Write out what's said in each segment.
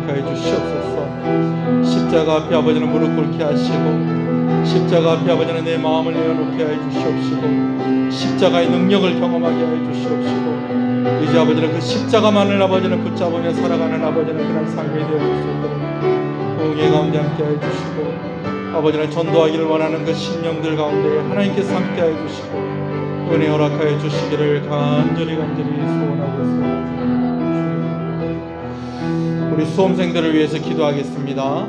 허락하여 주시옵소서. 십자가 앞에 아버지는 무릎 꿇게 하시고 십자가 앞에 아버지는 내 마음을 내어놓게 하여 주시옵시고 십자가의 능력을 경험하게 하여 주시옵시고 이제 아버지는 그 십자가만을 아버지는 붙잡으며 살아가는 아버지는 그런 삶이 되어줄 수 있도록 부흥의 가운데 함께 하여 주시고 아버지는 전도하기를 원하는 그 심령들 가운데 하나님께서 함께 하여 주시고 은혜 허락하여 주시기를 간절히 소원하고 있습니다. 우리 수험생들을 위해서 기도하겠습니다.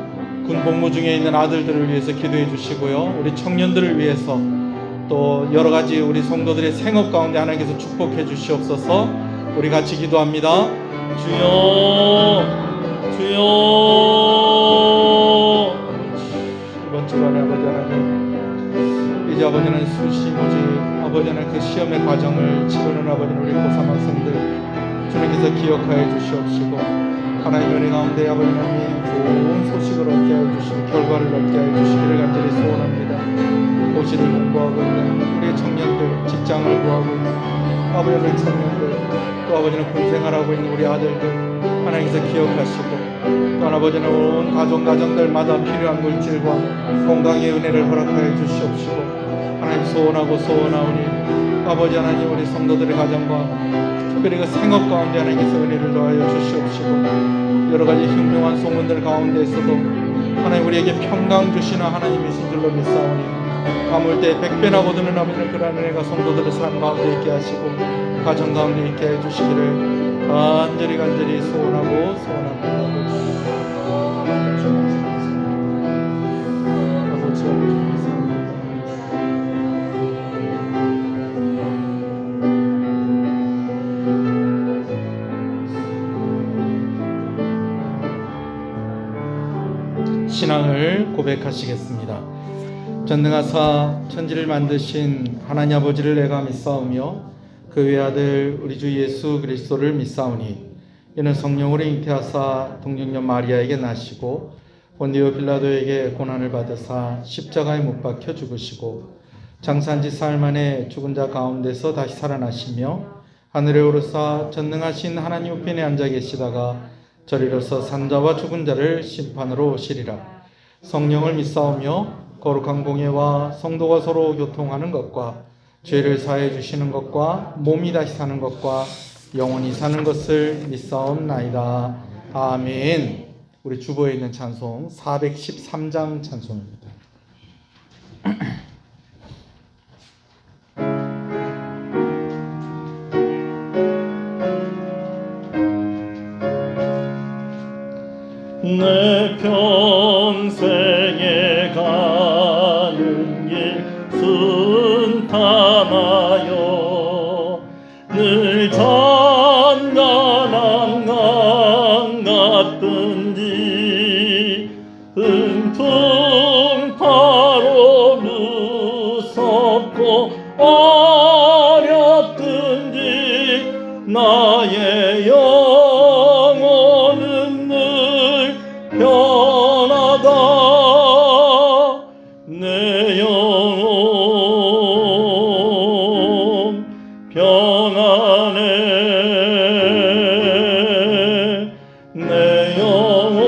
군 복무 중에 있는 아들들을 위해서 기도해 주시고요. 우리 청년들을 위해서 또 여러 가지 우리 성도들의 생업 가운데 하나님께서 축복해 주시옵소서. 우리 같이 기도합니다. 주여 주여. 이번 주간에 아버지 하나님 이제 아버지는 수시모지 아버지는 그 시험의 과정을 치르는 아버지는 우리 고3 학생들 주님께서 기억하여 주시옵시고 하나님의 은혜 가운데 아버지 하나님 좋은 소식을 얻게 하여 주시고 결과를 얻게 하여 주시기를 간절히 소원합니다. 고시를 공부하고 있는 우리 청년들, 직장을 구하고 있는 아버지 우리 청년들, 또 아버지는 군생활하고 있는 우리 아들들 하나님께서 기억하시고 또 아버지는 온 가정들마다 필요한 물질과 건강의 은혜를 허락하여 주시옵시고 하나님 소원하오니 아버지 하나님 우리 성도들의 가정과 특별히 그 생업 가운데 하나님께서 은혜를 더하여 주시옵시고 여러 가지 흉흉한 소문들 가운데에서도 하나님 우리에게 평강 주시는 하나님이신 줄로 믿사오니 가물 때 백배나 거두는 아버지는 그러한 은혜가 성도들의 삶 가운데 있게 하시고 가정 가운데 있게 해주시기를 간절히 소원합니다. 신앙을 고백하시겠습니다. 전능하사 천지를 만드신 하나님 아버지를 내가 믿사오며 그 외아들 우리 주 예수 그리스도를 믿사오니 이는 성령으로 잉태하사 동정녀 마리아에게 나시고 본디오 빌라도에게 고난을 받으사 십자가에 못 박혀 죽으시고 장사한 지 사흘 만에 죽은 자 가운데서 다시 살아나시며 하늘에 오르사 전능하신 하나님 우편에 앉아 계시다가 저리로서 산자와 죽은 자를 심판으로 오시리라. 성령을 믿사오며 거룩한 공예와 성도가 서로 교통하는 것과 죄를 사해 주시는 것과 몸이 다시 사는 것과 영원히 사는 것을 믿사옵나이다. 아멘. 우리 주보에 있는 찬송 413장 찬송입니다. 내 평생에 가는 길 순탄하여 늘 잔잔한 강 같든지 흥풍파로 무섭고 어렵든지 나의 영혼은 늘 편하다. 내 영혼 평안해. 내 영혼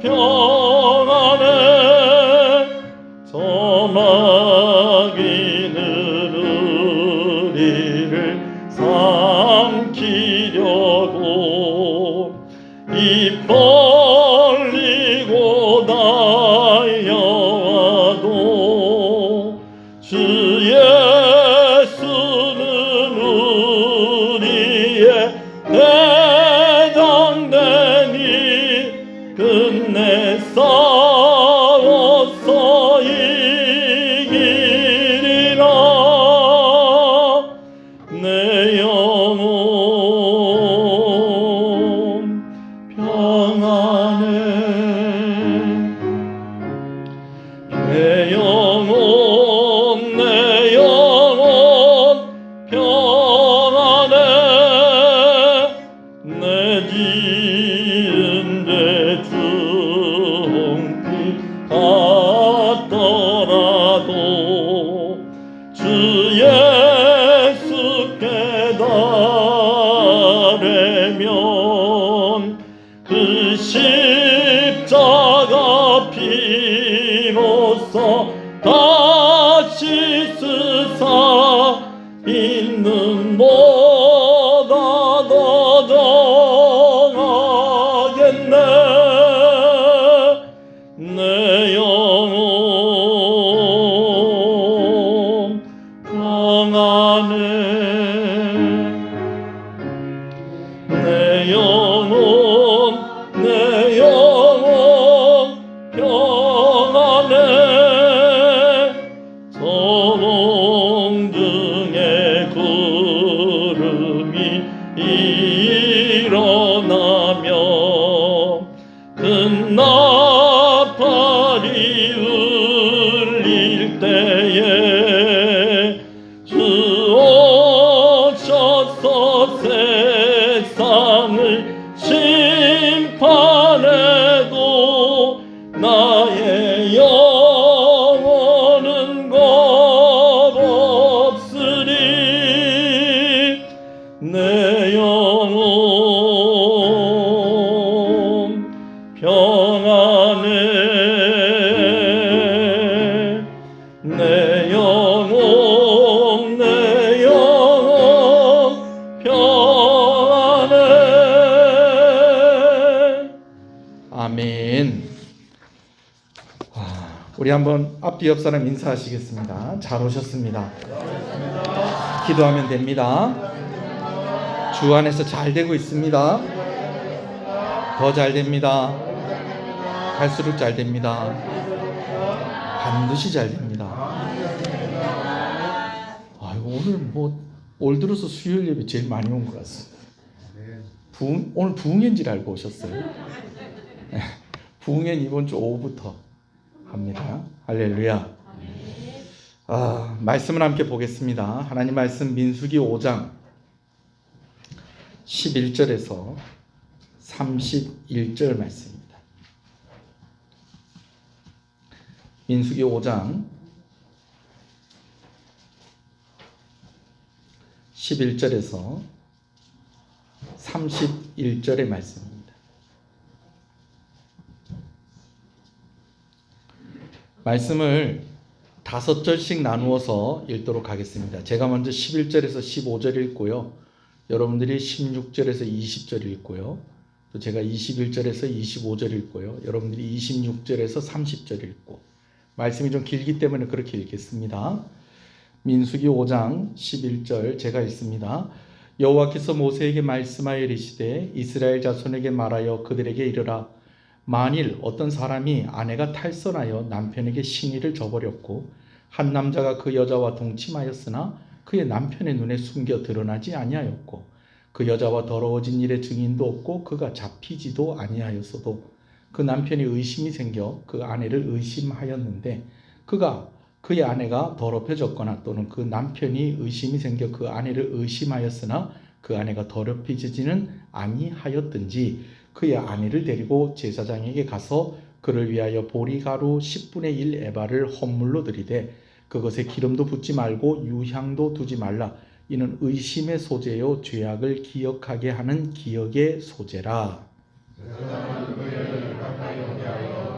평안해. 저마귀는 우리를 삼키려고 입 벌리고 달려와도 주 예수는 우리의 대장되니 끝내 싸워서 이기리라. 내 영혼 평안해. 내 영혼 평안해. 아뢰면 그 십자가 피로써 다시 쓰사 있는 보다 더 정하겠네. 내 영혼 평안해. 내 영혼 평안해. 소동등의 구름이 일어나며 큰 나팔이 울릴 때에 주 오셔서 세상을 심판해도 나의 영혼은 겁없으리. 내 영혼 평안해. 내 영혼 평안해. 아멘. 우리 한번 앞뒤 옆 사람 인사하시겠습니다. 잘 오셨습니다. 기도하면 됩니다. 주 안에서 잘 되고 있습니다. 더 잘 됩니다. 갈수록 잘 됩니다. 반드시 잘 됩니다. 아이고, 오늘 올 들어서 수요일 예배 제일 많이 온 것 같습니다. 오늘 부흥회인 줄 알고 오셨어요? 부흥회는 이번 주 오후부터 합니다. 할렐루야. 말씀을 함께 보겠습니다. 하나님 말씀 민수기 5장 11절에서 31절 말씀입니다. 민수기 5장 11절에서 31절의 말씀입니다. 말씀을 5절씩 나누어서 읽도록 하겠습니다. 제가 먼저 11절에서 15절 읽고요. 여러분들이 16절에서 20절 읽고요. 또 제가 21절에서 25절 읽고요. 여러분들이 26절에서 30절 읽고. 말씀이 좀 길기 때문에 그렇게 읽겠습니다. 민수기 5장 11절 제가 읽습니다. 여호와께서 모세에게 말씀하여 이르시되 이스라엘 자손에게 말하여 그들에게 이르라. 만일 어떤 사람이 아내가 탈선하여 남편에게 신의를 저버렸고 한 남자가 그 여자와 동침하였으나 그의 남편의 눈에 숨겨 드러나지 아니하였고 그 여자와 더러워진 일의 증인도 없고 그가 잡히지도 아니하였어도 그 남편이 의심이 생겨 그 아내를 의심하였는데 그의 아내가 더럽혀졌거나 또는 그 남편이 의심이 생겨 그 아내를 의심하였으나 그 아내가 더럽혀지지는 아니하였든지 그의 아내를 데리고 제사장에게 가서 그를 위하여 보리가루 10분의 1 에바를 헌물로 드리되 그것에 기름도 붓지 말고 유향도 두지 말라. 이는 의심의 소재요 죄악을 기억하게 하는 기억의 소재라.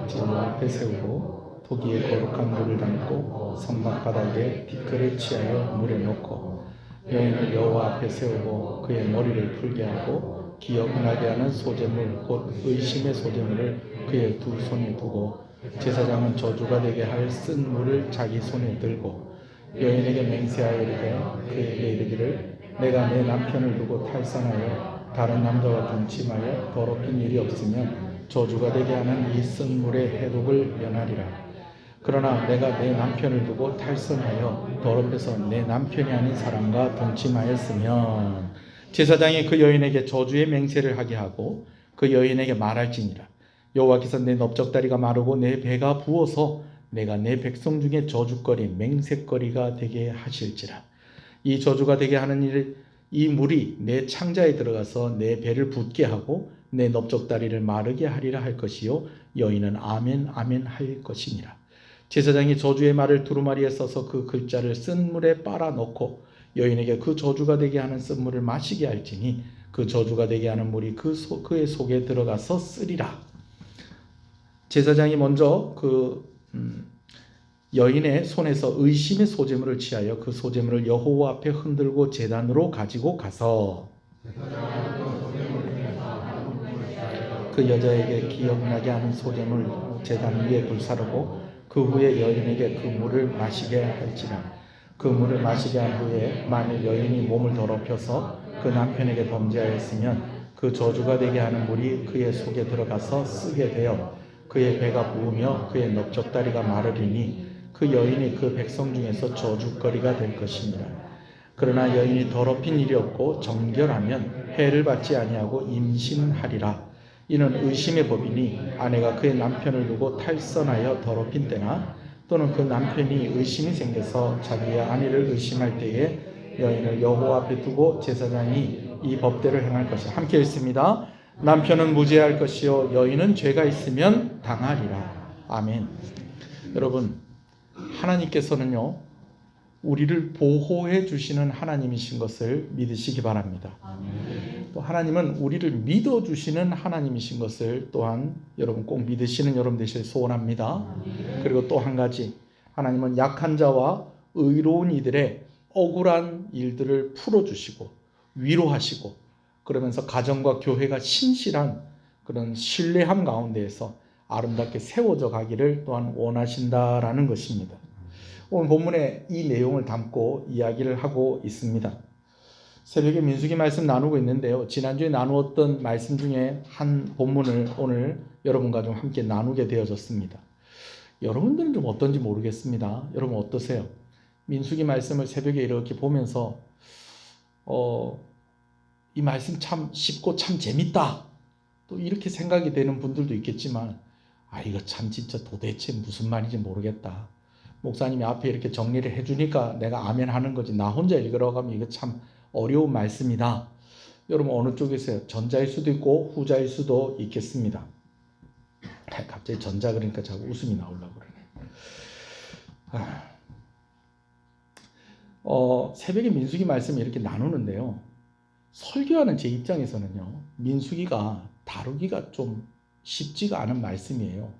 진노 앞에 세우고 토기에 거룩한 물을 담고 성막 바닥에 티끌을 취하여 물에 넣고 여인을 여호와 앞에 세우고 그의 머리를 풀게 하고 기억나게 하는 소재물 곧 의심의 소재물을 그의 두 손에 두고 제사장은 저주가 되게 할 쓴 물을 자기 손에 들고 여인에게 맹세하여 이르되 그에게 이르기를 내가 내 남편을 두고 탈선하여 다른 남자와 동침하여 더럽힌 일이 없으면 저주가 되게 하는 이 쓴 물의 해독을 면하리라. 그러나 내가 내 남편을 두고 탈선하여 더럽혀서 내 남편이 아닌 사람과 동침하였으면 제사장이 그 여인에게 저주의 맹세를 하게 하고 그 여인에게 말할지니라. 여호와께서 내 넓적다리가 마르고 내 배가 부어서 내가 내 백성 중에 저주거리 맹세거리가 되게 하실지라. 이 저주가 되게 하는 일, 이 물이 내 창자에 들어가서 내 배를 붓게 하고 내 넓적다리를 마르게 하리라 할 것이요 여인은 아멘 아멘 할 것이니라. 제사장이 저주의 말을 두루마리에 써서 그 글자를 쓴 물에 빨아 넣고 여인에게 그 저주가 되게 하는 쓴 물을 마시게 할지니 그 저주가 되게 하는 물이 그의 속에 들어가서 쓰리라. 제사장이 먼저 여인의 손에서 의심의 소재물을 취하여 그 소재물을 여호와 앞에 흔들고 제단으로 가지고 가서 그 여자에게 기억나게 하는 소재물 제단 위에 불사르고 그 후에 여인에게 그 물을 마시게 할지라. 그 물을 마시게 한 후에 만일 여인이 몸을 더럽혀서 그 남편에게 범죄하였으면 그 저주가 되게 하는 물이 그의 속에 들어가서 쓰게 되어 그의 배가 부으며 그의 넓적다리가 마르리니 그 여인이 그 백성 중에서 저주거리가 될 것이니라. 그러나 여인이 더럽힌 일이 없고 정결하면 해를 받지 아니하고 임신하리라. 이는 의심의 법이니 아내가 그의 남편을 두고 탈선하여 더럽힌 때나 또는 그 남편이 의심이 생겨서 자기의 아내를 의심할 때에 여인을 여호와 앞에 두고 제사장이 이 법대로 행할 것이라. 함께 읽습니다. 남편은 무죄할 것이요 여인은 죄가 있으면 당하리라. 아멘. 여러분, 하나님께서는요 우리를 보호해 주시는 하나님이신 것을 믿으시기 바랍니다. 또 하나님은 우리를 믿어주시는 하나님이신 것을 또한 여러분 꼭 믿으시는 여러분 되시길 소원합니다. 그리고 또 한 가지, 하나님은 약한 자와 의로운 이들의 억울한 일들을 풀어주시고 위로하시고 그러면서 가정과 교회가 신실한 그런 신뢰함 가운데에서 아름답게 세워져 가기를 또한 원하신다라는 것입니다. 오늘 본문에 이 내용을 담고 이야기를 하고 있습니다. 새벽에 민수기 말씀 나누고 있는데요. 지난주에 나누었던 말씀 중에 한 본문을 오늘 여러분과 좀 함께 나누게 되어졌습니다. 여러분들은 좀 어떤지 모르겠습니다. 여러분 어떠세요? 민수기 말씀을 새벽에 이렇게 보면서 이 말씀 참 쉽고 참 재밌다. 또 이렇게 생각이 되는 분들도 있겠지만 이거 참 진짜 도대체 무슨 말인지 모르겠다. 목사님이 앞에 이렇게 정리를 해주니까 내가 아멘 하는 거지 나 혼자 읽으라고 하면 이거 참 어려운 말씀이다. 여러분 어느 쪽이세요? 전자일 수도 있고 후자일 수도 있겠습니다. 갑자기 전자 그러니까 자꾸 웃음이 나오려고 그러네. 새벽에 민수기 말씀을 이렇게 나누는데요. 설교하는 제 입장에서는요. 민수기가 다루기가 좀 쉽지가 않은 말씀이에요.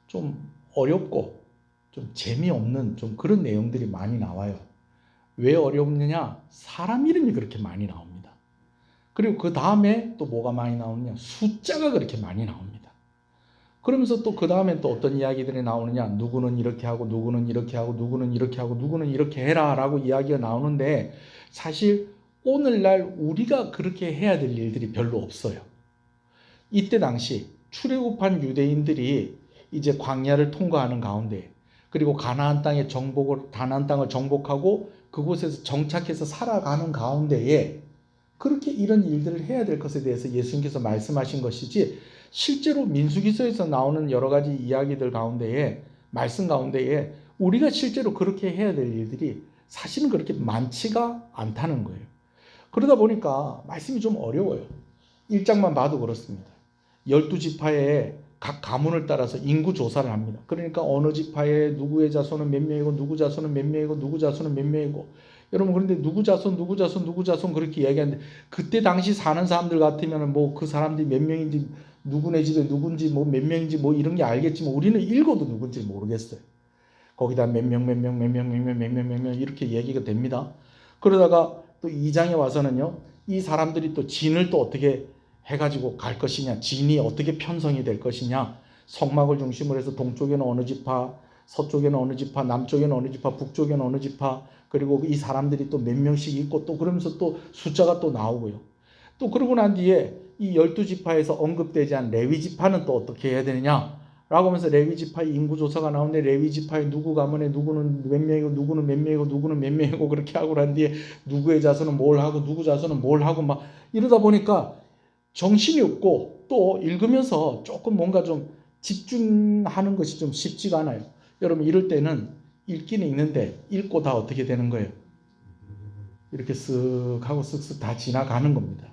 좀 어렵고 좀 재미없는 좀 그런 내용들이 많이 나와요. 왜 어렵느냐? 사람 이름이 그렇게 많이 나옵니다. 그리고 그 다음에 또 뭐가 많이 나오느냐? 숫자가 그렇게 많이 나옵니다. 그러면서 또 그 다음에 또 어떤 이야기들이 나오느냐? 누구는 이렇게 하고 누구는 이렇게 하고 누구는 이렇게 하고 누구는 이렇게 해라 라고 이야기가 나오는데 사실 오늘날 우리가 그렇게 해야 될 일들이 별로 없어요. 이때 당시 출애굽한 유대인들이 이제 광야를 통과하는 가운데 그리고 가나안 땅을 정복하고 그곳에서 정착해서 살아가는 가운데에 그렇게 이런 일들을 해야 될 것에 대해서 예수님께서 말씀하신 것이지 실제로 민수기서에서 나오는 여러 가지 이야기들 가운데에 말씀 가운데에 우리가 실제로 그렇게 해야 될 일들이 사실은 그렇게 많지가 않다는 거예요. 그러다 보니까 말씀이 좀 어려워요. 1장만 봐도 그렇습니다. 12지파에 각 가문을 따라서 인구 조사를 합니다. 그러니까 어느 지파에 누구의 자손은 몇 명이고 누구 자손은 몇 명이고 누구 자손은 몇 명이고 여러분 그런데 누구 자손 그렇게 이야기하는데 그때 당시 사는 사람들 같으면 뭐 그 사람들이 몇 명인지 누구네 집에 누군지 뭐 몇 명인지 뭐 이런 게 알겠지만 우리는 읽어도 누군지 모르겠어요. 거기다 몇 명 이렇게 얘기가 됩니다. 그러다가 또 2장에 와서는요. 이 사람들이 또 진을 또 어떻게 해가지고 갈 것이냐, 진이 어떻게 편성이 될 것이냐, 성막을 중심으로 해서 동쪽에는 어느 지파, 서쪽에는 어느 지파, 남쪽에는 어느 지파, 북쪽에는 어느 지파, 그리고 이 사람들이 또 몇 명씩 있고 또 그러면서 또 숫자가 또 나오고요. 또 그러고 난 뒤에 이 12지파에서 언급되지 않은 레위지파는 또 어떻게 해야 되느냐 라고 하면서 레위지파의 인구조사가 나오는데 레위지파의 누구 가문에 누구는 몇 명이고 누구는 몇 명이고 누구는 몇 명이고 그렇게 하고 난 뒤에 누구의 자손은 뭘 하고 누구 자손은 뭘 하고 막 이러다 보니까 정신이 없고 또 읽으면서 조금 뭔가 좀 집중하는 것이 좀 쉽지가 않아요. 여러분 이럴 때는 읽기는 읽는데 읽고 다 어떻게 되는 거예요? 이렇게 쓱 하고 쓱쓱 다 지나가는 겁니다.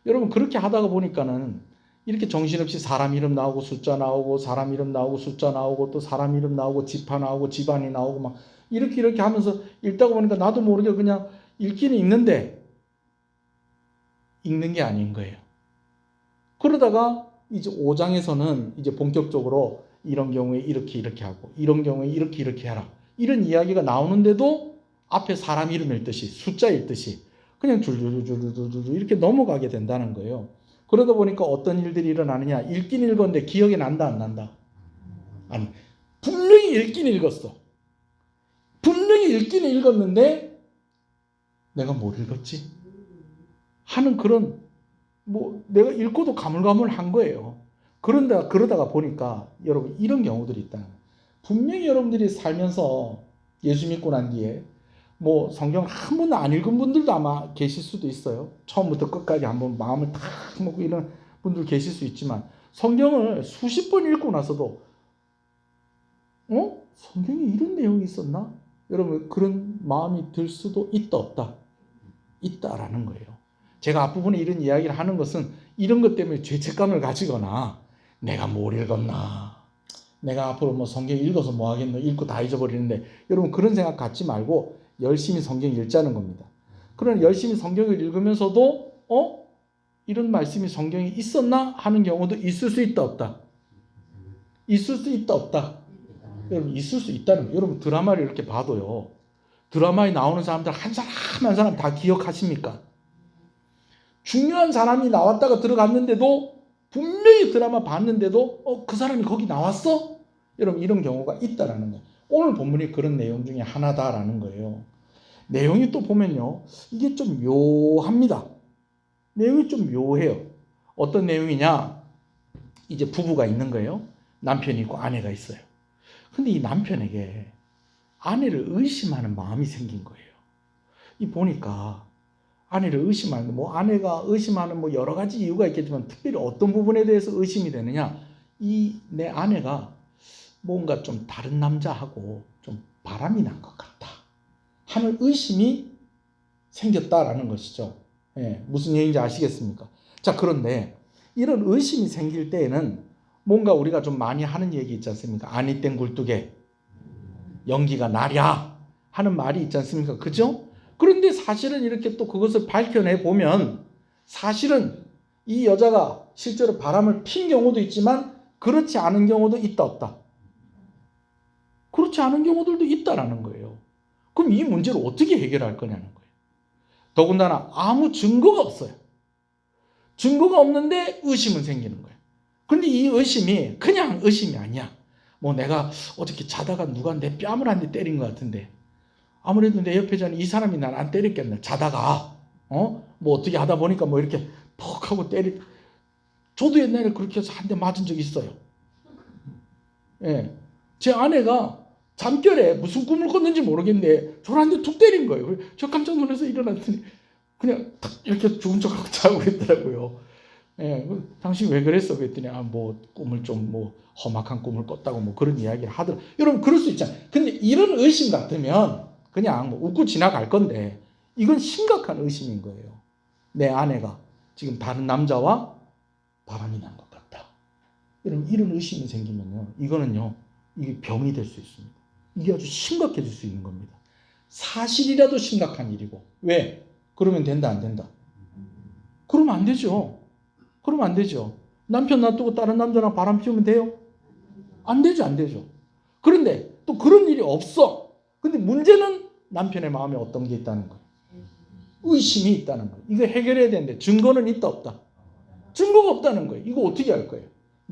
여러분 그렇게 하다가 보니까는 이렇게 정신없이 사람 이름 나오고 숫자 나오고 사람 이름 나오고 숫자 나오고 또 사람 이름 나오고 지파 나오고 집안이 나오고 막 이렇게 하면서 읽다가 보니까 나도 모르게 그냥 읽기는 읽는데 읽는 게 아닌 거예요. 그러다가 이제 5장에서는 이제 본격적으로 이런 경우에 이렇게 하고 이런 경우에 이렇게 해라. 이런 이야기가 나오는데도 앞에 사람 이름 읽듯이 숫자 읽듯이 그냥 줄줄줄줄줄줄 이렇게 넘어가게 된다는 거예요. 그러다 보니까 어떤 일들이 일어나느냐. 읽긴 읽었는데 기억이 난다 안 난다? 아니, 분명히 읽긴 읽었어. 분명히 읽긴 읽었는데 내가 뭘 읽었지? 하는 그런 내가 읽고도 가물가물한 거예요. 그러다가 보니까 여러분 이런 경우들이 있다. 분명히 여러분들이 살면서 예수 믿고 난 뒤에 성경을 한 번도 안 읽은 분들도 아마 계실 수도 있어요. 처음부터 끝까지 한번 마음을 탁 먹고 이런 분들 계실 수 있지만 성경을 수십 번 읽고 나서도 성경에 이런 내용이 있었나? 여러분 그런 마음이 들 수도 있다 없다? 있다라는 거예요. 제가 앞부분에 이런 이야기를 하는 것은 이런 것 때문에 죄책감을 가지거나 내가 뭘 읽었나, 내가 앞으로 성경 읽어서 뭐 하겠노, 읽고 다 잊어버리는데 여러분 그런 생각 갖지 말고 열심히 성경 읽자는 겁니다. 그러나 열심히 성경을 읽으면서도 이런 말씀이 성경에 있었나 하는 경우도 있을 수 있다 없다? 있을 수 있다 없다? 여러분 있을 수 있다는 거예요. 여러분 드라마를 이렇게 봐도요. 드라마에 나오는 사람들 한 사람 한 사람 다 기억하십니까? 중요한 사람이 나왔다가 들어갔는데도 분명히 드라마 봤는데도 그 사람이 거기 나왔어? 여러분 이런 경우가 있다라는 거예요. 오늘 본문이 그런 내용 중에 하나다라는 거예요. 내용이 또 보면요. 이게 좀 묘합니다. 내용이 좀 묘해요. 어떤 내용이냐? 이제 부부가 있는 거예요. 남편이 있고 아내가 있어요. 근데 이 남편에게 아내를 의심하는 마음이 생긴 거예요. 이 보니까 아내를 의심하는 아내가 의심하는 여러 가지 이유가 있겠지만 특별히 어떤 부분에 대해서 의심이 되느냐? 이 내 아내가 뭔가 좀 다른 남자하고 좀 바람이 난 것 같다 하는 의심이 생겼다라는 것이죠. 무슨 얘기인지 아시겠습니까? 자, 그런데 이런 의심이 생길 때에는 뭔가 우리가 좀 많이 하는 얘기 있지 않습니까? 아니 땡 굴뚝에 연기가 나랴 하는 말이 있지 않습니까? 그죠? 그런데 사실은 이렇게 또 그것을 밝혀내 보면 사실은 이 여자가 실제로 바람을 핀 경우도 있지만 그렇지 않은 경우도 있다 없다? 그렇지 않은 경우들도 있다라는 거예요. 그럼 이 문제를 어떻게 해결할 거냐는 거예요. 더군다나 아무 증거가 없어요. 증거가 없는데 의심은 생기는 거예요. 근데 이 의심이 그냥 의심이 아니야. 내가 어저께 자다가 누가 내 뺨을 한 대 때린 것 같은데 아무래도 내 옆에 자는 이 사람이 날 안 때렸겠네. 자다가 어떻게 하다 보니까 이렇게 퍽 하고 저도 옛날에 그렇게 해서 한 대 맞은 적이 있어요. 제 아내가 잠결에 무슨 꿈을 꿨는지 모르겠는데 저를 한 대 툭 때린 거예요. 저 깜짝 놀라서 일어났더니 그냥 탁 이렇게 죽은 척하고 자고 있더라고요. 당신 왜 그랬어? 그랬더니 꿈을 좀 험악한 꿈을 꿨다고 그런 이야기를 하더라고요. 여러분 그럴 수 있잖아요. 근데 이런 의심 같으면 그냥 웃고 지나갈 건데 이건 심각한 의심인 거예요. 내 아내가 지금 다른 남자와 바람이 난 것 같다. 여러분 이런 의심이 생기면요. 이거는요. 이게 병이 될 수 있습니다. 이게 아주 심각해질 수 있는 겁니다. 사실이라도 심각한 일이고. 왜? 그러면 된다 안 된다? 그러면 안 되죠. 그러면 안 되죠. 남편 놔두고 다른 남자랑 바람 피우면 돼요? 안 되죠. 안 되죠. 그런데 또 그런 일이 없어. 근데 문제는 남편의 마음에 어떤 게 있다는 거예요. 의심이 있다는 거예요. 이거 해결해야 되는데 증거는 있다 없다? 증거가 없다는 거예요. 이거 어떻게 할 거예요?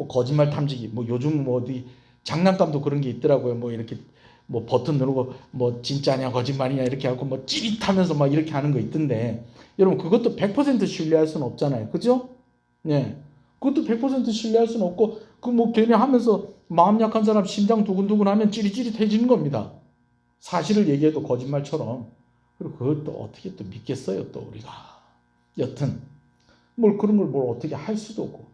거짓말 탐지기. 요즘 어디 장난감도 그런 게 있더라고요. 이렇게 버튼 누르고 진짜냐 거짓말이냐 이렇게 하고 찌릿하면서 막 이렇게 하는 거 있던데 여러분 그것도 100% 신뢰할 수는 없잖아요. 그죠? 그것도 100% 신뢰할 수는 없고 괜히 하면서 마음 약한 사람 심장 두근두근 하면 찌릿찌릿해지는 겁니다. 사실을 얘기해도 거짓말처럼. 그리고 그걸 또 어떻게 또 믿겠어요 또 우리가. 여튼 그런 걸 어떻게 할 수도 없고.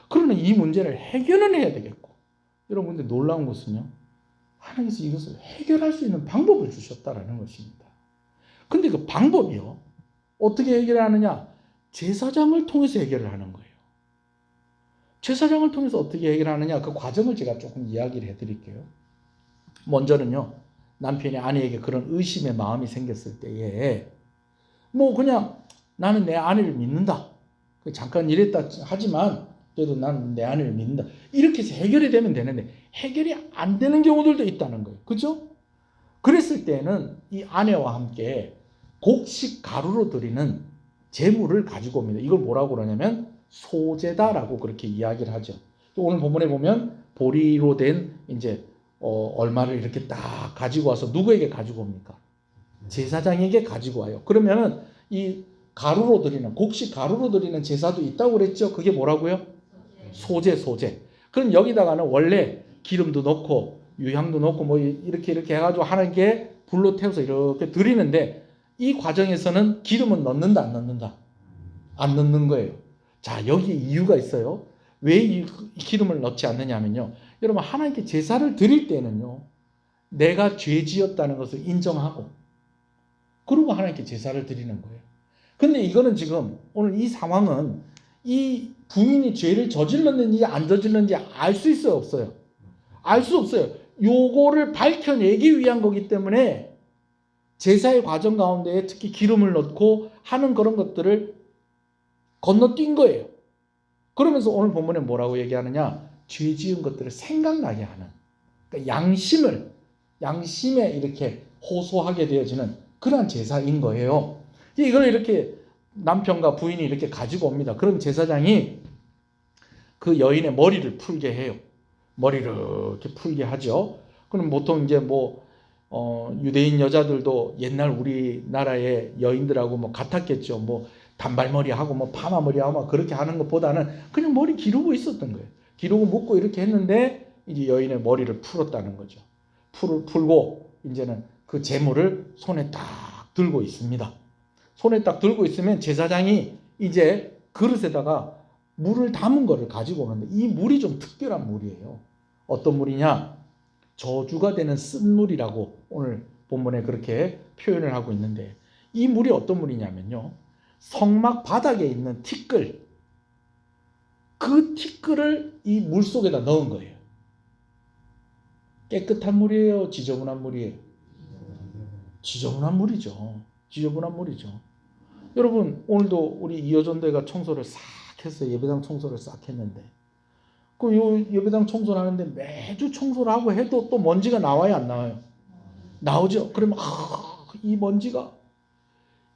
그러나 이 문제를 해결은 해야 되겠고. 여러분 근데 놀라운 것은요. 하나님께서 이것을 해결할 수 있는 방법을 주셨다라는 것입니다. 근데 그 방법이요. 어떻게 해결하느냐? 제사장을 통해서 해결을 하는 거예요. 제사장을 통해서 어떻게 해결하느냐? 그 과정을 제가 조금 이야기를 해드릴게요. 먼저는요. 남편이 아내에게 그런 의심의 마음이 생겼을 때에 그냥 나는 내 아내를 믿는다. 잠깐 이랬다 하지만 그래도 난 내 아내를 믿는다. 이렇게 해서 해결이 되면 되는데 해결이 안 되는 경우들도 있다는 거예요. 그죠? 그랬을 때는 이 아내와 함께 곡식 가루로 드리는 제물을 가지고 옵니다. 이걸 뭐라고 그러냐면 소제다라고 그렇게 이야기를 하죠. 오늘 본문에 보면 보리로 된 이제 얼마를 이렇게 딱 가지고 와서 누구에게 가지고 옵니까? 제사장에게 가지고 와요. 그러면은 이 가루로 드리는 곡식 가루로 드리는 제사도 있다고 그랬죠. 그게 뭐라고요? 소제. 그럼 여기다가는 원래 기름도 넣고 유향도 넣고 뭐 이렇게 해가지고 하는 게 불로 태워서 이렇게 드리는데 이 과정에서는 기름은 넣는다 안 넣는다? 안 넣는 거예요. 자, 여기 이유가 있어요. 왜 이 기름을 넣지 않느냐면요. 여러분 하나님께 제사를 드릴 때는요. 내가 죄 지었다는 것을 인정하고 그리고 하나님께 제사를 드리는 거예요. 근데 이거는 지금 오늘 이 상황은 이 부인이 죄를 저질렀는지 안 저질렀는지 알 수 있어요, 없어요? 알 수 없어요. 요거를 밝혀내기 위한 거기 때문에 제사의 과정 가운데 특히 기름을 넣고 하는 그런 것들을 건너뛴 거예요. 그러면서 오늘 본문에 뭐라고 얘기하느냐? 죄 지은 것들을 생각나게 하는, 그러니까 양심에 이렇게 호소하게 되어지는 그러한 제사인 거예요. 이걸 이렇게 남편과 부인이 이렇게 가지고 옵니다. 그럼 제사장이 그 여인의 머리를 풀게 해요. 머리를 이렇게 풀게 하죠. 그럼 보통 이제 유대인 여자들도 옛날 우리나라의 여인들하고 같았겠죠. 단발머리 하고 파마머리 하고 그렇게 하는 것보다는 그냥 머리 기르고 있었던 거예요. 기르고 묶고 이렇게 했는데 이제 여인의 머리를 풀었다는 거죠. 풀고 이제는 그 제물을 손에 딱 들고 있습니다. 손에 딱 들고 있으면 제사장이 이제 그릇에다가 물을 담은 거를 가지고 오는데 이 물이 좀 특별한 물이에요. 어떤 물이냐? 저주가 되는 쓴물이라고 오늘 본문에 그렇게 표현을 하고 있는데 이 물이 어떤 물이냐면요. 성막 바닥에 있는 티끌, 그 티끌을 이 물 속에다 넣은 거예요. 깨끗한 물이에요? 지저분한 물이에요? 지저분한 물이죠. 지저분한 물이죠. 여러분 오늘도 우리 이어전대가 청소를 싹 했어요. 예배당 청소를 싹 했는데 그 예배당 청소를 하는데 매주 청소를 하고 해도 또 먼지가 나와요, 안 나와요? 나오죠. 그러면 이 먼지가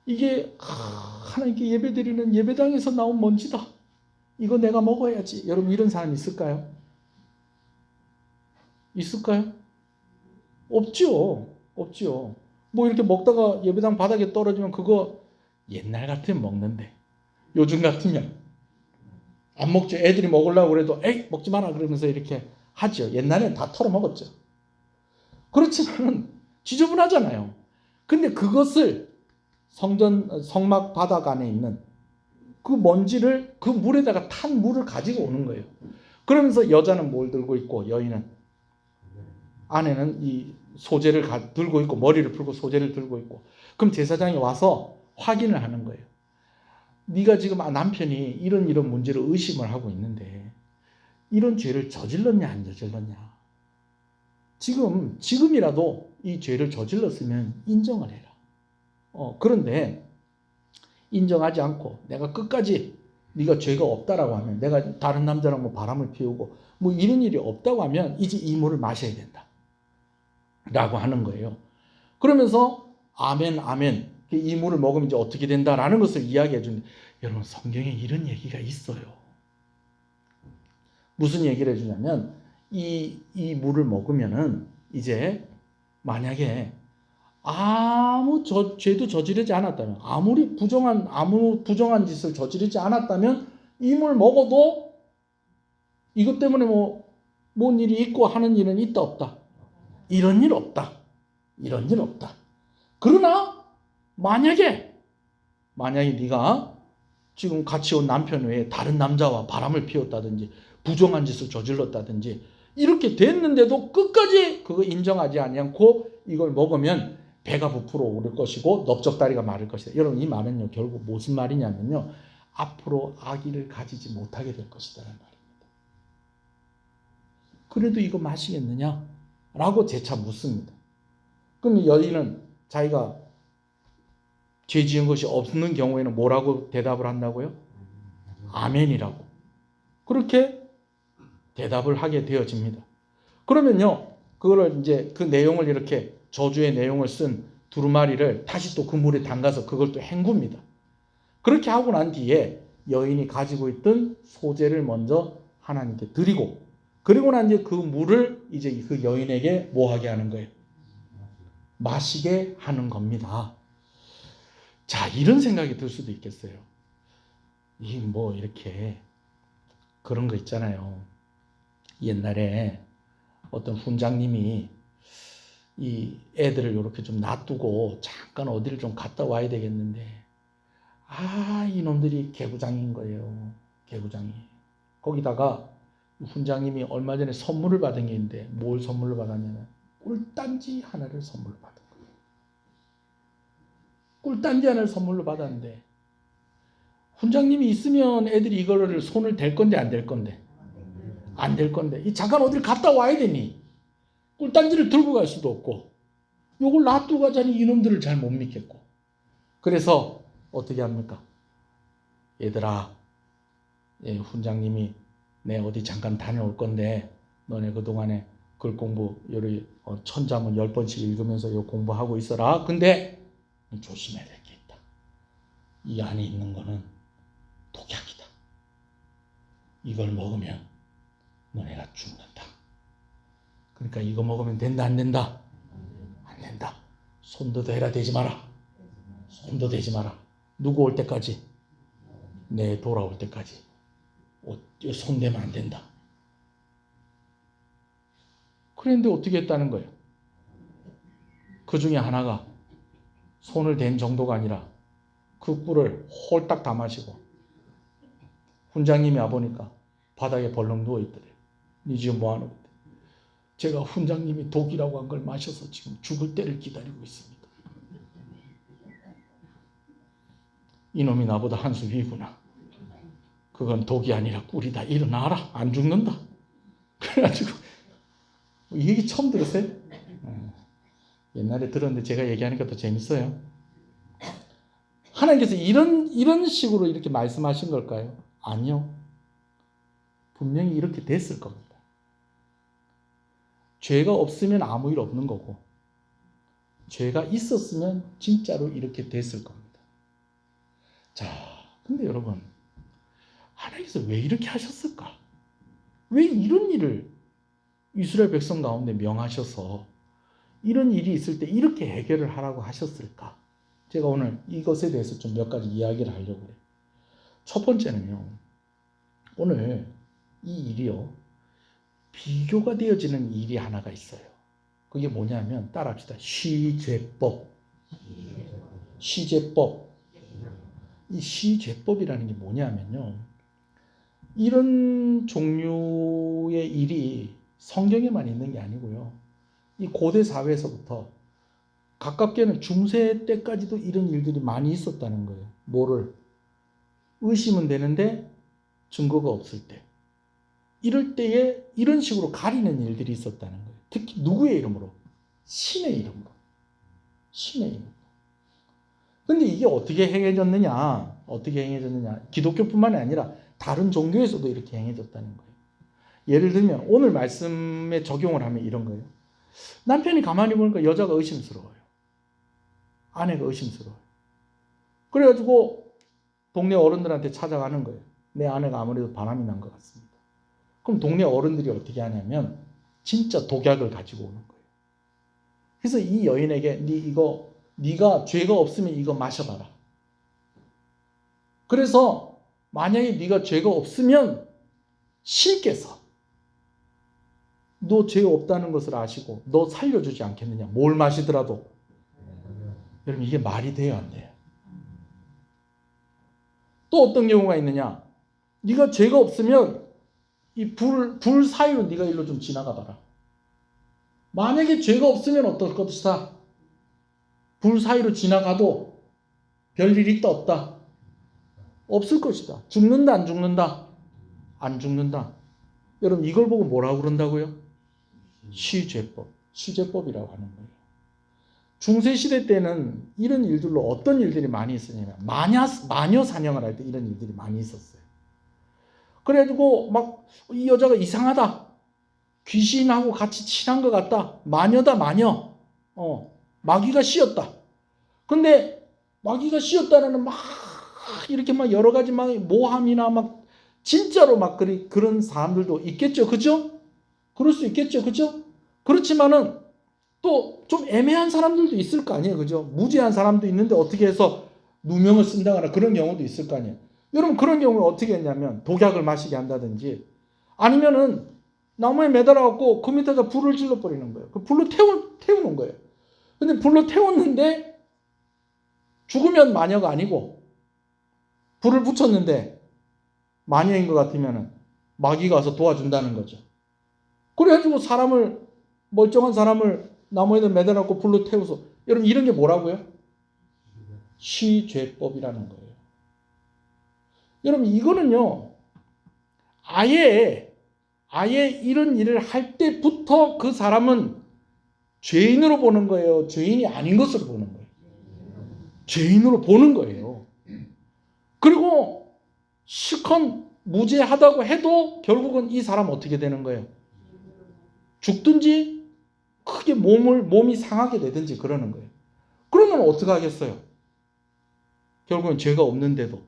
이게 하나님께 예배드리는 예배당에서 나온 먼지다. 이거 내가 먹어야지. 여러분 이런 사람 있을까요? 있을까요? 없죠. 이렇게 먹다가 예배당 바닥에 떨어지면 그거 옛날 같으면 먹는데 요즘 같으면 안 먹죠. 애들이 먹으려고 그래도 에이 먹지 마라 그러면서 이렇게 하죠. 옛날에는 다 털어 먹었죠. 그렇지만 지저분하잖아요. 근데 그것을 성막 바닥 안에 있는 그 먼지를 그 물에다가 탄 물을 가지고 오는 거예요. 그러면서 여자는 뭘 들고 있고 여인은 아내는 이 소재를 들고 있고 머리를 풀고 소재를 들고 있고 그럼 제사장이 와서 확인을 하는 거예요. 네가 지금 남편이 이런 문제로 의심을 하고 있는데 이런 죄를 저질렀냐 안 저질렀냐. 지금이라도 이 죄를 저질렀으면 인정을 해라. 그런데 인정하지 않고 내가 끝까지 네가 죄가 없다라고 하면 내가 다른 남자랑 바람을 피우고 이런 일이 없다고 하면 이제 이 물을 마셔야 된다. 라고 하는 거예요. 그러면서 아멘 이 물을 먹으면 이제 어떻게 된다라는 것을 이야기해 주는데 여러분 성경에 이런 얘기가 있어요. 무슨 얘기를 해주냐면 이 물을 먹으면은 이제 만약에 아무 죄도 저지르지 않았다면 아무 부정한 짓을 저지르지 않았다면 이 물 먹어도 이것 때문에 뭔 일이 있고 하는 일은 있다 없다? 이런 일 없다. 그러나 만약에 네가 지금 같이 온 남편 외에 다른 남자와 바람을 피웠다든지 부정한 짓을 저질렀다든지 이렇게 됐는데도 끝까지 그거 인정하지 않고 이걸 먹으면 배가 부풀어 오를 것이고 넓적다리가 마를 것이다. 여러분 이 말은요 결국 무슨 말이냐면요 앞으로 아기를 가지지 못하게 될 것이다라는 말입니다. 그래도 이거 마시겠느냐? 라고 재차 묻습니다. 그럼 여인은 자기가 죄 지은 것이 없는 경우에는 뭐라고 대답을 한다고요? 아멘이라고 그렇게 대답을 하게 되어집니다. 그러면요, 그거를 이제 그 내용을 이렇게 저주의 내용을 쓴 두루마리를 다시 또 그 물에 담가서 그걸 또 헹굽니다. 그렇게 하고 난 뒤에 여인이 가지고 있던 소재를 먼저 하나님께 드리고, 그리고 난 뒤에 그 물을 이제 그 여인에게 뭐 하게 하는 거예요? 마시게 하는 겁니다. 자, 이런 생각이 들 수도 있겠어요. 이 뭐 이렇게 그런 거 있잖아요. 옛날에 어떤 훈장님이 이 애들을 이렇게 좀 놔두고 잠깐 어디를 좀 갔다 와야 되겠는데, 이놈들이 개구장인 거예요. 개구장이. 거기다가 훈장님이 얼마 전에 선물을 받은 게 있는데, 뭘 선물로 받았냐면 꿀단지 하나를 선물로 받은 거예요. 꿀단지 하나를 선물로 받았는데, 훈장님이 있으면 애들이 이거를 손을 댈 건데 안 댈 건데? 안 될 건데. 이 잠깐 어디를 갔다 와야 되니 꿀단지를 들고 갈 수도 없고, 요걸 놔두고 가자니 이놈들을 잘 못 믿겠고. 그래서 어떻게 합니까? 얘들아, 훈장님이 내 어디 잠깐 다녀올 건데 너네 그동안에 글 공부 요리 천자문 10번씩 읽으면서 요 공부하고 있어라. 근데 조심해야 될 게 있다. 이 안에 있는 거는 독약이다. 이걸 먹으면 너네가 죽는다. 그러니까 이거 먹으면 된다 안 된다? 안 된다. 손도 대라 대지 마라. 손도 대지 마라. 누구 올 때까지? 내 돌아올 때까지. 손 대면 안 된다. 그런데 어떻게 했다는 거예요? 그 중에 하나가 손을 댄 정도가 아니라 그 꿀을 홀딱 다 마시고, 훈장님이 와보니까 바닥에 벌렁 누워있더래요. 니 지금 뭐하노? 제가 훈장님이 독이라고 한 걸 마셔서 지금 죽을 때를 기다리고 있습니다. 이놈이 나보다 한 수 위구나. 그건 독이 아니라 꿀이다. 일어나라. 안 죽는다. 그래가지고 이 얘기 처음 들으세요? 옛날에 들었는데 제가 얘기하니까 더 재밌어요. 하나님께서 이런 식으로 이렇게 말씀하신 걸까요? 아니요. 분명히 이렇게 됐을 겁니다. 죄가 없으면 아무 일 없는 거고, 죄가 있었으면 진짜로 이렇게 됐을 겁니다. 자, 근데 여러분, 하나님께서 왜 이렇게 하셨을까? 왜 이런 일을 이스라엘 백성 가운데 명하셔서 이런 일이 있을 때 이렇게 해결을 하라고 하셨을까? 제가 오늘 이것에 대해서 좀 몇 가지 이야기를 하려고 해요. 첫 번째는요, 오늘 이 일이요, 비교가 되어지는 일이 하나가 있어요. 그게 뭐냐면, 따라합시다. 시죄법. 시죄법. 이 시죄법이라는 게 뭐냐면요, 이런 종류의 일이 성경에만 있는 게 아니고요, 이 고대 사회에서부터 가깝게는 중세 때까지도 이런 일들이 많이 있었다는 거예요. 뭐를? 의심은 되는데 증거가 없을 때, 이럴 때에 이런 식으로 가리는 일들이 있었다는 거예요. 특히 누구의 이름으로? 신의 이름으로. 신의 이름으로. 근데 이게 어떻게 행해졌느냐? 어떻게 행해졌느냐? 기독교뿐만이 아니라 다른 종교에서도 이렇게 행해졌다는 거예요. 예를 들면 오늘 말씀에 적용을 하면 이런 거예요. 남편이 가만히 보니까 여자가 의심스러워요. 아내가 의심스러워요. 그래가지고 동네 어른들한테 찾아가는 거예요. 내 아내가 아무래도 바람이 난 것 같습니다. 그럼 동네 어른들이 어떻게 하냐면 진짜 독약을 가지고 오는 거예요. 그래서 이 여인에게 네가 죄가 없으면 이거 마셔봐라. 그래서 만약에 네가 죄가 없으면 신께서 너 죄 없다는 것을 아시고 너 살려주지 않겠느냐. 뭘 마시더라도. 여러분, 이게 말이 돼요, 안 돼요? 또 어떤 경우가 있느냐. 네가 죄가 없으면 이 불 사이로 네가 일로 좀 지나가 봐라. 만약에 죄가 없으면 어떨 것이다. 불 사이로 지나가도 별일 있다 없다? 없을 것이다. 죽는다 안 죽는다? 안 죽는다. 여러분, 이걸 보고 뭐라고 그런다고요? 시죄법. 시죄법이라고 하는 거예요. 중세시대 때는 이런 일들로 어떤 일들이 많이 있었냐면 마녀 사냥을 할 때 이런 일들이 많이 있었어요. 그래가지고 막 이 여자가 이상하다. 귀신하고 같이 친한 것 같다. 마녀다 마녀. 마귀가 씌었다. 근데 마귀가 씌었다는 막 이렇게 막 여러 가지 막 모함이나 막 진짜로 막 그런 사람들도 있겠죠. 그죠? 그럴 수 있겠죠. 그죠? 그렇지만은 또 좀 애매한 사람들도 있을 거 아니에요. 그죠? 무죄한 사람도 있는데 어떻게 해서 누명을 쓴다거나 그런 경우도 있을 거 아니에요. 여러분 그런 경우는 어떻게 했냐면 독약을 마시게 한다든지 아니면은 나무에 매달아갖고 그 밑에다 불을 질러버리는 거예요. 그 불로 태우는 거예요. 근데 불로 태웠는데 죽으면 마녀가 아니고 불을 붙였는데 마녀인 것 같으면은 마귀가 와서 도와준다는 거죠. 그래가지고 멀쩡한 사람을 나무에다 매달아갖고 불로 태워서 여러분 이런 게 뭐라고요? 시죄법이라는 거예요. 여러분 이거는요 아예 이런 일을 할 때부터 그 사람은 죄인으로 보는 거예요. 죄인이 아닌 것으로 보는 거예요. 죄인으로 보는 거예요. 그리고 실컷 무죄하다고 해도 결국은 이 사람 어떻게 되는 거예요? 죽든지 크게 몸이 상하게 되든지 그러는 거예요. 그러면 어떻게 하겠어요? 결국은 죄가 없는데도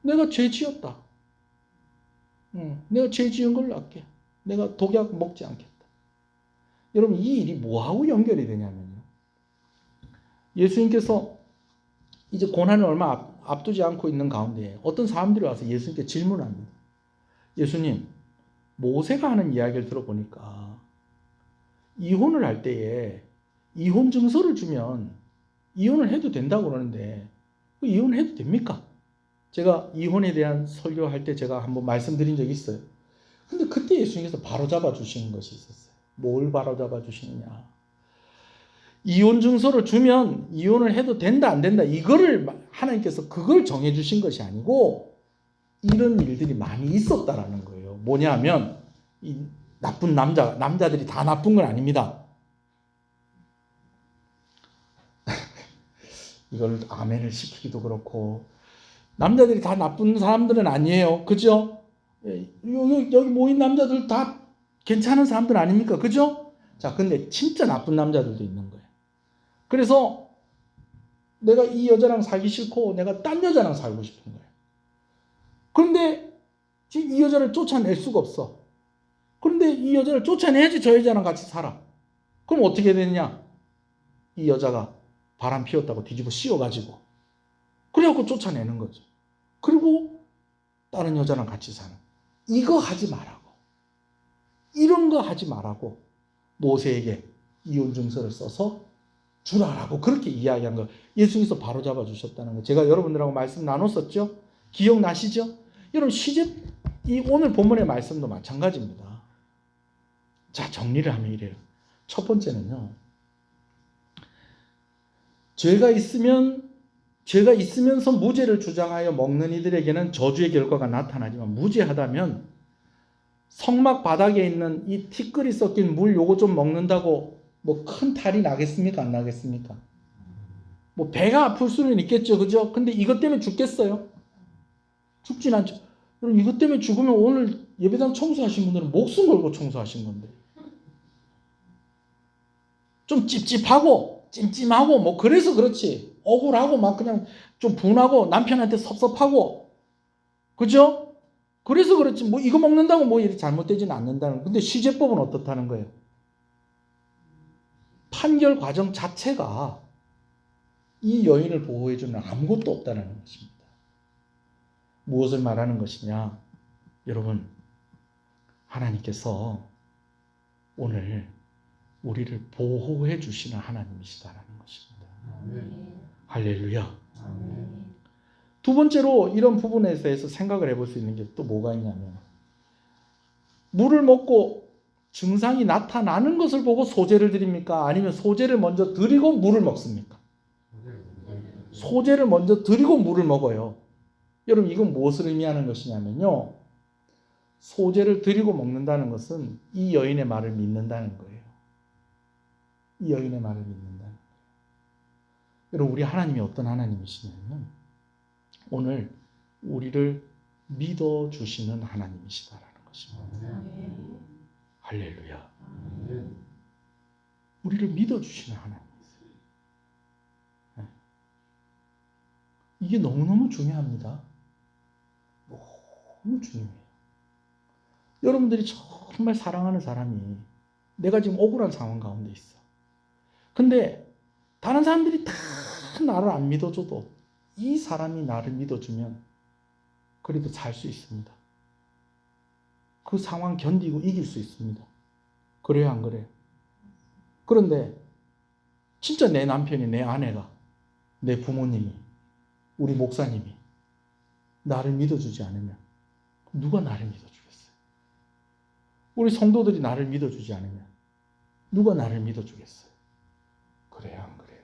내가 죄 지었다. 내가 죄 지은 걸 낫게. 내가 독약 먹지 않겠다. 여러분 이 일이 뭐하고 연결이 되냐면요. 예수님께서 이제 고난을 얼마 앞두지 않고 있는 가운데 어떤 사람들이 와서 예수님께 질문을 합니다. 예수님, 모세가 하는 이야기를 들어보니까 이혼을 할 때에 이혼 증서를 주면 이혼을 해도 된다고 그러는데 이혼해도 됩니까? 제가 이혼에 대한 설교할 때 제가 한번 말씀드린 적이 있어요. 근데 그때 예수님께서 바로잡아 주시는 것이 있었어요. 뭘 바로잡아 주시느냐. 이혼 증서를 주면 이혼을 해도 된다 안 된다 이거를 하나님께서 그걸 정해 주신 것이 아니고 이런 일들이 많이 있었다라는 거예요. 뭐냐면 이 나쁜 남자들이 다 나쁜 건 아닙니다. 이걸 아멘을 시키기도 그렇고 남자들이 다 나쁜 사람들은 아니에요. 그죠? 여기 모인 남자들 다 괜찮은 사람들 아닙니까? 그죠? 자, 근데 진짜 나쁜 남자들도 있는 거예요. 그래서 내가 이 여자랑 살기 싫고 내가 딴 여자랑 살고 싶은 거예요. 그런데 지금 이 여자를 쫓아낼 수가 없어. 그런데 이 여자를 쫓아내야지 저 여자랑 같이 살아. 그럼 어떻게 되느냐? 이 여자가 바람 피웠다고 뒤집어 씌워가지고 그래갖고 쫓아내는 거죠. 그리고 다른 여자랑 같이 사는. 이거 하지 말라고. 이런 거 하지 말라고 모세에게 이혼 증서를 써서 주라라고 그렇게 이야기한 거 예수님께서 바로 잡아 주셨다는 거 제가 여러분들하고 말씀 나눴었죠? 기억나시죠? 여러분 이 오늘 본문의 말씀도 마찬가지입니다. 자, 정리를 하면 이래요. 첫 번째는요. 죄가 있으면서 무죄를 주장하여 먹는 이들에게는 저주의 결과가 나타나지만 무죄하다면 성막 바닥에 있는 이 티끌이 섞인 물 요거 좀 먹는다고 뭐 큰 탈이 나겠습니까? 안 나겠습니까? 뭐 배가 아플 수는 있겠죠. 그죠? 근데 이것 때문에 죽겠어요? 죽진 않죠. 여러분 이것 때문에 죽으면 오늘 예배당 청소하신 분들은 목숨 걸고 청소하신 건데 좀 찝찝하고 찜찜하고 뭐 그래서 그렇지 억울하고 막 그냥 좀 분하고 남편한테 섭섭하고 그죠? 그래서 그렇지 뭐 이거 먹는다고 뭐 일이 잘못되지는 않는다는 근데 시제법은 어떻다는 거예요? 판결 과정 자체가 이 여인을 보호해주는 아무것도 없다는 것입니다. 무엇을 말하는 것이냐? 여러분 하나님께서 오늘 우리를 보호해 주시는 하나님이시다라는 것입니다. 할렐루야. 두 번째로 이런 부분에 대해서 생각을 해볼 수 있는 게 또 뭐가 있냐면 물을 먹고 증상이 나타나는 것을 보고 소제를 드립니까? 아니면 소제를 먼저 드리고 물을 먹습니까? 소제를 먼저 드리고 물을 먹어요. 여러분 이건 무엇을 의미하는 것이냐면요. 소제를 드리고 먹는다는 것은 이 여인의 말을 믿는다는 거예요. 이 여인의 말을 믿는다는 거예요. 여러분 우리 하나님이 어떤 하나님이시냐면 오늘 우리를 믿어주시는 하나님이시다라는 것입니다. 할렐루야. 우리를 믿어주시는 하나님이세요. 네. 이게 너무너무 중요합니다. 너무 중요해요. 여러분들이 정말 사랑하는 사람이 내가 지금 억울한 상황 가운데 있어. 근데 다른 사람들이 다 나를 안 믿어줘도 이 사람이 나를 믿어주면 그래도 살 수 있습니다. 그 상황 견디고 이길 수 있습니다. 그래요, 안 그래요? 그런데 진짜 내 남편이, 내 아내가, 내 부모님이, 우리 목사님이 나를 믿어주지 않으면 누가 나를 믿어주겠어요? 우리 성도들이 나를 믿어주지 않으면 누가 나를 믿어주겠어요? 그래요, 안 그래요?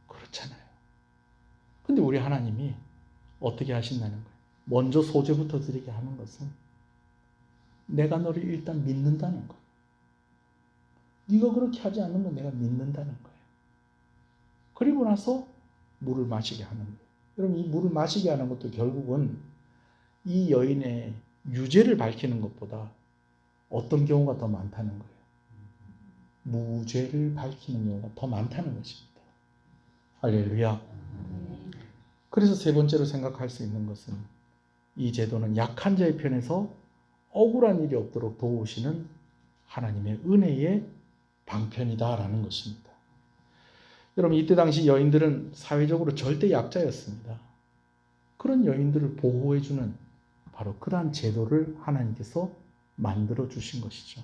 그렇잖아요. 근데 우리 하나님이 어떻게 하신다는 거예요? 먼저 소재부터 드리게 하는 것은 내가 너를 일단 믿는다는 거예요. 네가 그렇게 하지 않으면 내가 믿는다는 거예요. 그리고 나서 물을 마시게 하는 거예요. 여러분, 이 물을 마시게 하는 것도 결국은 이 여인의 유죄를 밝히는 것보다 어떤 경우가 더 많다는 거예요. 무죄를 밝히는 경우가 더 많다는 것입니다. 할렐루야. 그래서 세 번째로 생각할 수 있는 것은 이 제도는 약한 자의 편에서 억울한 일이 없도록 도우시는 하나님의 은혜의 방편이다라는 것입니다. 여러분, 이때 당시 여인들은 사회적으로 절대 약자였습니다. 그런 여인들을 보호해주는 바로 그러한 제도를 하나님께서 만들어 주신 것이죠.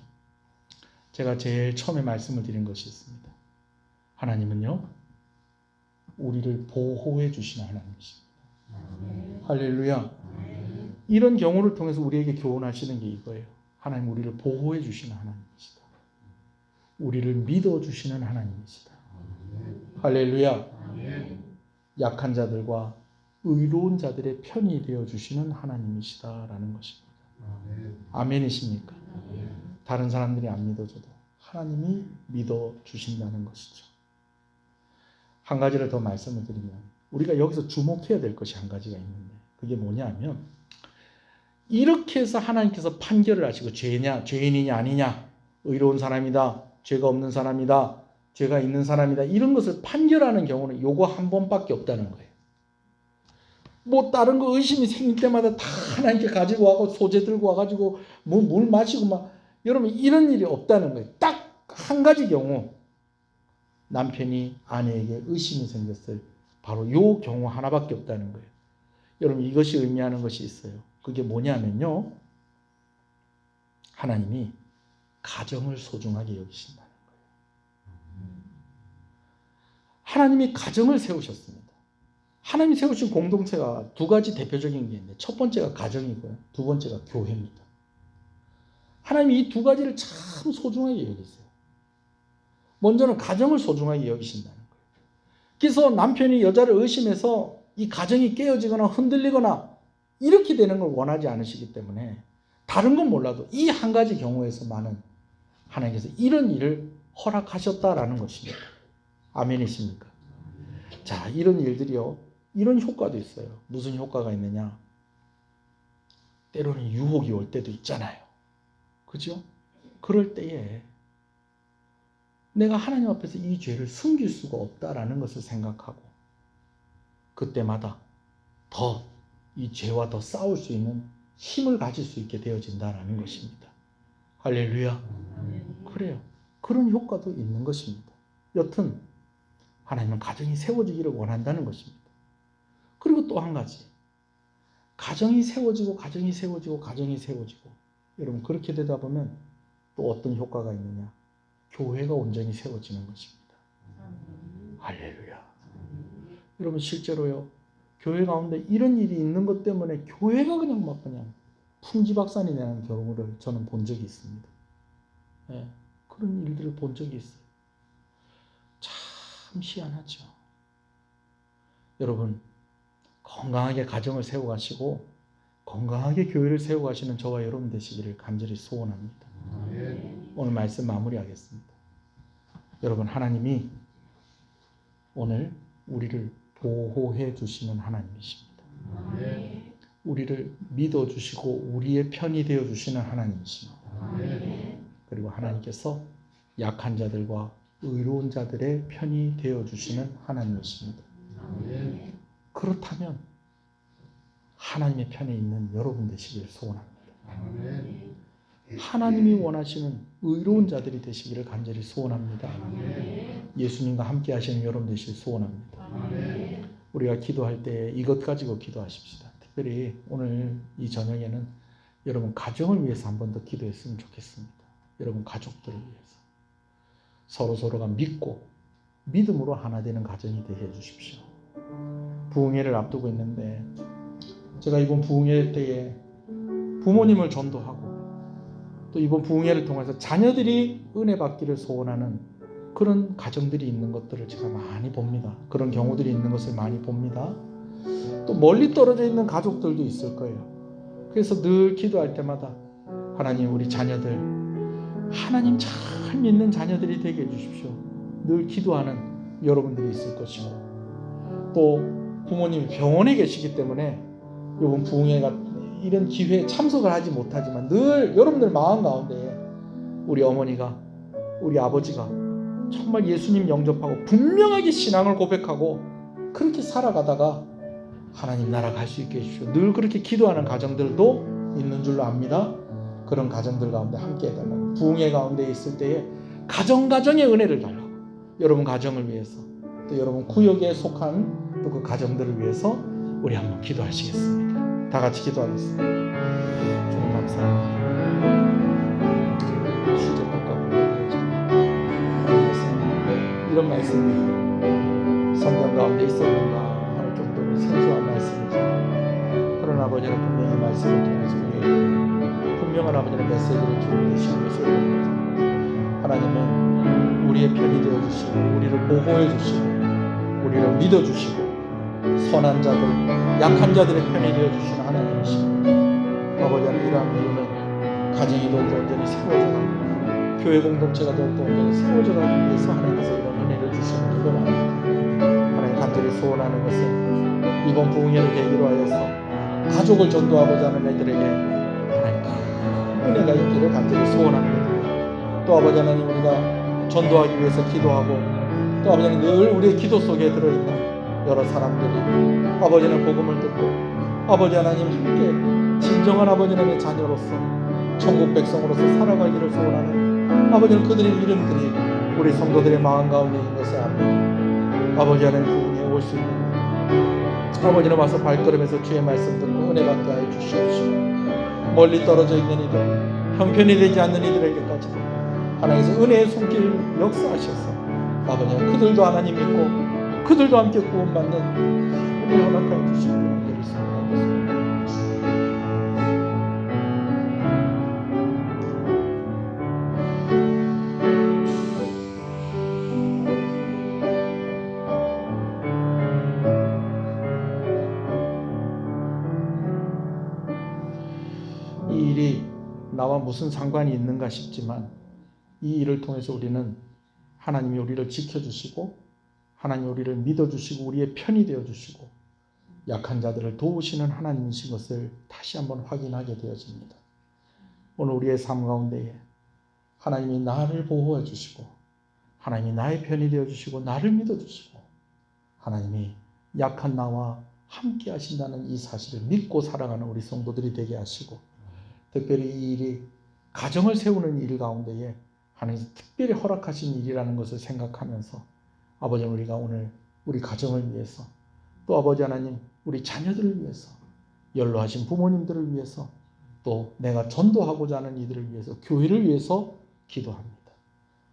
제가 제일 처음에 말씀을 드린 것이 있습니다. 하나님은요, 우리를 보호해 주시는 하나님이십니다. 할렐루야. 이런 경우를 통해서 우리에게 교훈하시는 게 이거예요. 하나님 우리를 보호해 주시는 하나님이시다. 우리를 믿어 주시는 하나님이시다. 할렐루야. 약한 자들과 의로운 자들의 편이 되어 주시는 하나님이시다라는 것입니다. 아멘이십니까? 다른 사람들이 안 믿어줘도 하나님이 믿어 주신다는 것이죠. 한 가지를 더 말씀을 드리면 우리가 여기서 주목해야 될 것이 한 가지가 있는데 그게 뭐냐면 이렇게 해서 하나님께서 판결을 하시고 죄인이냐 아니냐, 의로운 사람이다, 죄가 없는 사람이다, 죄가 있는 사람이다, 이런 것을 판결하는 경우는 요거 한 번밖에 없다는 거예요. 뭐 다른 거 의심이 생길 때마다 다 하나님께 가지고 와고 소재 들고 와가지고 뭐 물 마시고 막, 여러분 이런 일이 없다는 거예요. 딱 한 가지 경우, 남편이 아내에게 의심이 생겼을 바로 요 경우 하나밖에 없다는 거예요. 여러분, 이것이 의미하는 것이 있어요. 그게 뭐냐면요, 하나님이 가정을 소중하게 여기신다는 거예요. 하나님이 가정을 세우셨습니다. 하나님이 세우신 공동체가 두 가지 대표적인 게 있는데 첫 번째가 가정이고요, 두 번째가 교회입니다. 하나님이 이 두 가지를 참 소중하게 여기세요. 먼저는 가정을 소중하게 여기신다는 거예요. 그래서 남편이 여자를 의심해서 이 가정이 깨어지거나 흔들리거나 이렇게 되는 걸 원하지 않으시기 때문에 다른 건 몰라도 이 한 가지 경우에서만은 하나님께서 이런 일을 허락하셨다라는 것입니다. 아멘이십니까? 자, 이런 일들이요, 이런 효과도 있어요. 무슨 효과가 있느냐? 때로는 유혹이 올 때도 있잖아요. 그죠? 그럴 때에 내가 하나님 앞에서 이 죄를 숨길 수가 없다라는 것을 생각하고 그때마다 더 이 죄와 더 싸울 수 있는 힘을 가질 수 있게 되어진다라는 것입니다. 할렐루야. 그래요. 그런 효과도 있는 것입니다. 여튼 하나님은 가정이 세워지기를 원한다는 것입니다. 그리고 또 한 가지, 가정이 세워지고 가정이 세워지고 가정이 세워지고, 여러분 그렇게 되다 보면 또 어떤 효과가 있느냐? 교회가 온전히 세워지는 것입니다. 할렐루야. 여러분 실제로요, 교회 가운데 이런 일이 있는 것 때문에 교회가 그냥 풍지박산이 나는 경우를 저는 본 적이 있습니다. 네, 그런 일들을 본 적이 있어요. 참 희한하죠. 여러분 건강하게 가정을 세워가시고 건강하게 교회를 세워가시는 저와 여러분 되시기를 간절히 소원합니다. 오늘 말씀 마무리하겠습니다. 여러분, 하나님이 오늘 우리를 보호해 주시는 하나님이십니다. 우리를 믿어주시고 우리의 편이 되어주시는 하나님이십니다. 그리고 하나님께서 약한 자들과 의로운 자들의 편이 되어주시는 하나님이십니다. 그렇다면 하나님의 편에 있는 여러분 되시기를 소원합니다. 하나님이 원하시는 의로운 자들이 되시기를 간절히 소원합니다. 예수님과 함께 하시는 여러분 되시길 소원합니다. 우리가 기도할 때 이것 가지고 기도하십시다. 특별히 오늘 이 저녁에는 여러분 가정을 위해서 한 번 더 기도했으면 좋겠습니다. 여러분 가족들을 위해서 서로가 믿고 믿음으로 하나 되는 가정이 되게 해주십시오. 부흥회를 앞두고 있는데 제가 이번 부흥회 때에 부모님을 전도하고 또 이번 부흥회를 통해서 자녀들이 은혜 받기를 소원하는 그런 가정들이 있는 것들을 제가 많이 봅니다. 그런 경우들이 있는 것을 많이 봅니다. 또 멀리 떨어져 있는 가족들도 있을 거예요. 그래서 늘 기도할 때마다 하나님 우리 자녀들 하나님 잘 믿는 자녀들이 되게 해주십시오. 늘 기도하는 여러분들이 있을 것이고 또 부모님이 병원에 계시기 때문에 이번 부흥회가 이런 기회에 참석을 하지 못하지만 늘 여러분들 마음 가운데 우리 어머니가 우리 아버지가 정말 예수님 영접하고 분명하게 신앙을 고백하고 그렇게 살아가다가 하나님 나라 갈 수 있게 해주십시오. 늘 그렇게 기도하는 가정들도 있는 줄로 압니다. 그런 가정들 가운데 함께 해달라고 부흥회 가운데 있을 때에 가정의 은혜를 달라고 여러분 가정을 위해서 또 여러분 구역에 속한 또 그 가정들을 위해서 우리 한번 기도하시겠습니다. 다 같이 기도하겠습니다. 주님 감사합니다. 수제법과 이런 말씀이 성경 가운데 있었는가 하는 정도로 생소한 말씀이죠. 그러나 아버지는 분명히 이 말씀을 통해서 우리에게 분명한 아버지의 메시지를 주고 계시는 것을 봅니다. 하나님은 우리의 편이 되어주시고 우리를 보호해주시고 우리를 믿어주시고 선한 자들, 약한 자들의 편이 되어주시는 하나님이십니다. 아버지는 이러한 믿음은 가정이 더욱더 온전히 세워져가고 교회 공동체가 더욱더 온전히 세워져가기 위해서 하나님께서 이런 은혜를 주시는 줄로 압니다. 하나님 간절히 소원하는 것은 이번 부흥회를 계기로 하여서 가족을 전도하고자 하는 애들에게 하나님 큰 은혜가 있기를 간절히 소원합니다. 또 아버지 하나님 우리가 전도하기 위해서 기도하고 또 아버지는 늘 우리의 기도 속에 들어있는 여러 사람들이 아버지는 복음을 듣고 아버지 하나님 함께 진정한 아버지 하나님의 자녀로서 천국 백성으로서 살아가기를 소원하는 아버지는 그들의 이름들이 우리 성도들의 마음 가운데 있는 것을 압니다. 아버지 하나님 부흥에 올 수 있는 아버지는 와서 발걸음에서 주의 말씀 듣고 은혜 받게 하여 주시옵시고 멀리 떨어져 있는 이들 형편이 되지 않는 이들에게까지도 하나님께서 은혜의 손길 역사하셔서 아버지는 그들도 하나님 믿고 그들도 함께 구원받는 은혜 허락하여 주시기를 간절히 소원합니다. 이 일이 나와 무슨 상관이 있는가 싶지만 이 일을 통해서 우리는 하나님이 우리를 지켜주시고 하나님 우리를 믿어주시고 우리의 편이 되어주시고 약한 자들을 도우시는 하나님이신 것을 다시 한번 확인하게 되어집니다. 오늘 우리의 삶 가운데에 하나님이 나를 보호해 주시고 하나님이 나의 편이 되어주시고 나를 믿어주시고 하나님이 약한 나와 함께 하신다는 이 사실을 믿고 살아가는 우리 성도들이 되게 하시고 특별히 이 일이 가정을 세우는 일 가운데에 하나님께서 특별히 허락하신 일이라는 것을 생각하면서 아버지 우리가 오늘 우리 가정을 위해서 또 아버지 하나님 우리 자녀들을 위해서 연로하신 부모님들을 위해서 또 내가 전도하고자 하는 이들을 위해서 교회를 위해서 기도합니다.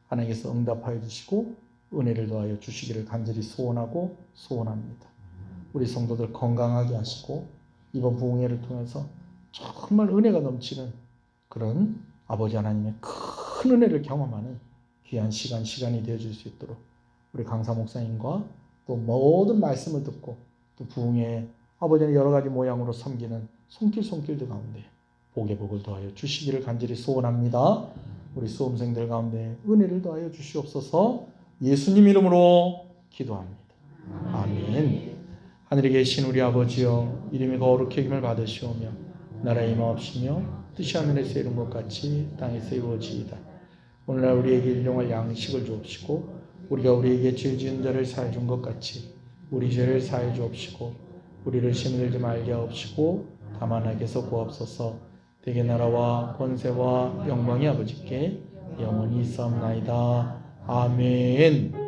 하나님께서 응답하여 주시고 은혜를 더하여 주시기를 간절히 소원하고 소원합니다. 우리 성도들 건강하게 하시고 이번 부흥회를 통해서 정말 은혜가 넘치는 그런 아버지 하나님의 큰 은혜를 경험하는 귀한 시간이 되어줄 수 있도록 우리 강사 목사님과 또 모든 말씀을 듣고 또 부흥회 아버지는 여러 가지 모양으로 섬기는 손길들 가운데 복의 복을 더하여 주시기를 간절히 소원합니다. 우리 수험생들 가운데 은혜를 더하여 주시옵소서. 예수님 이름으로 기도합니다. 아멘. 하늘에 계신 우리 아버지여, 이름이 거룩히 여김을 받으시오며 나라의 임하옵시며 뜻이 하늘에서 이룬 것 같이 땅에서 이루어지이다. 오늘날 우리에게 일용할 양식을 주옵시고 우리가 우리에게 죄 지은 자를 사해 준 것 같이 우리 죄를 사해 주옵시고 우리를 시험에 들지 말게 하옵시고 다만 악에서 구하옵소서. 대개 나라와 권세와 영광이 아버지께 영원히 있사옵나이다. 아멘.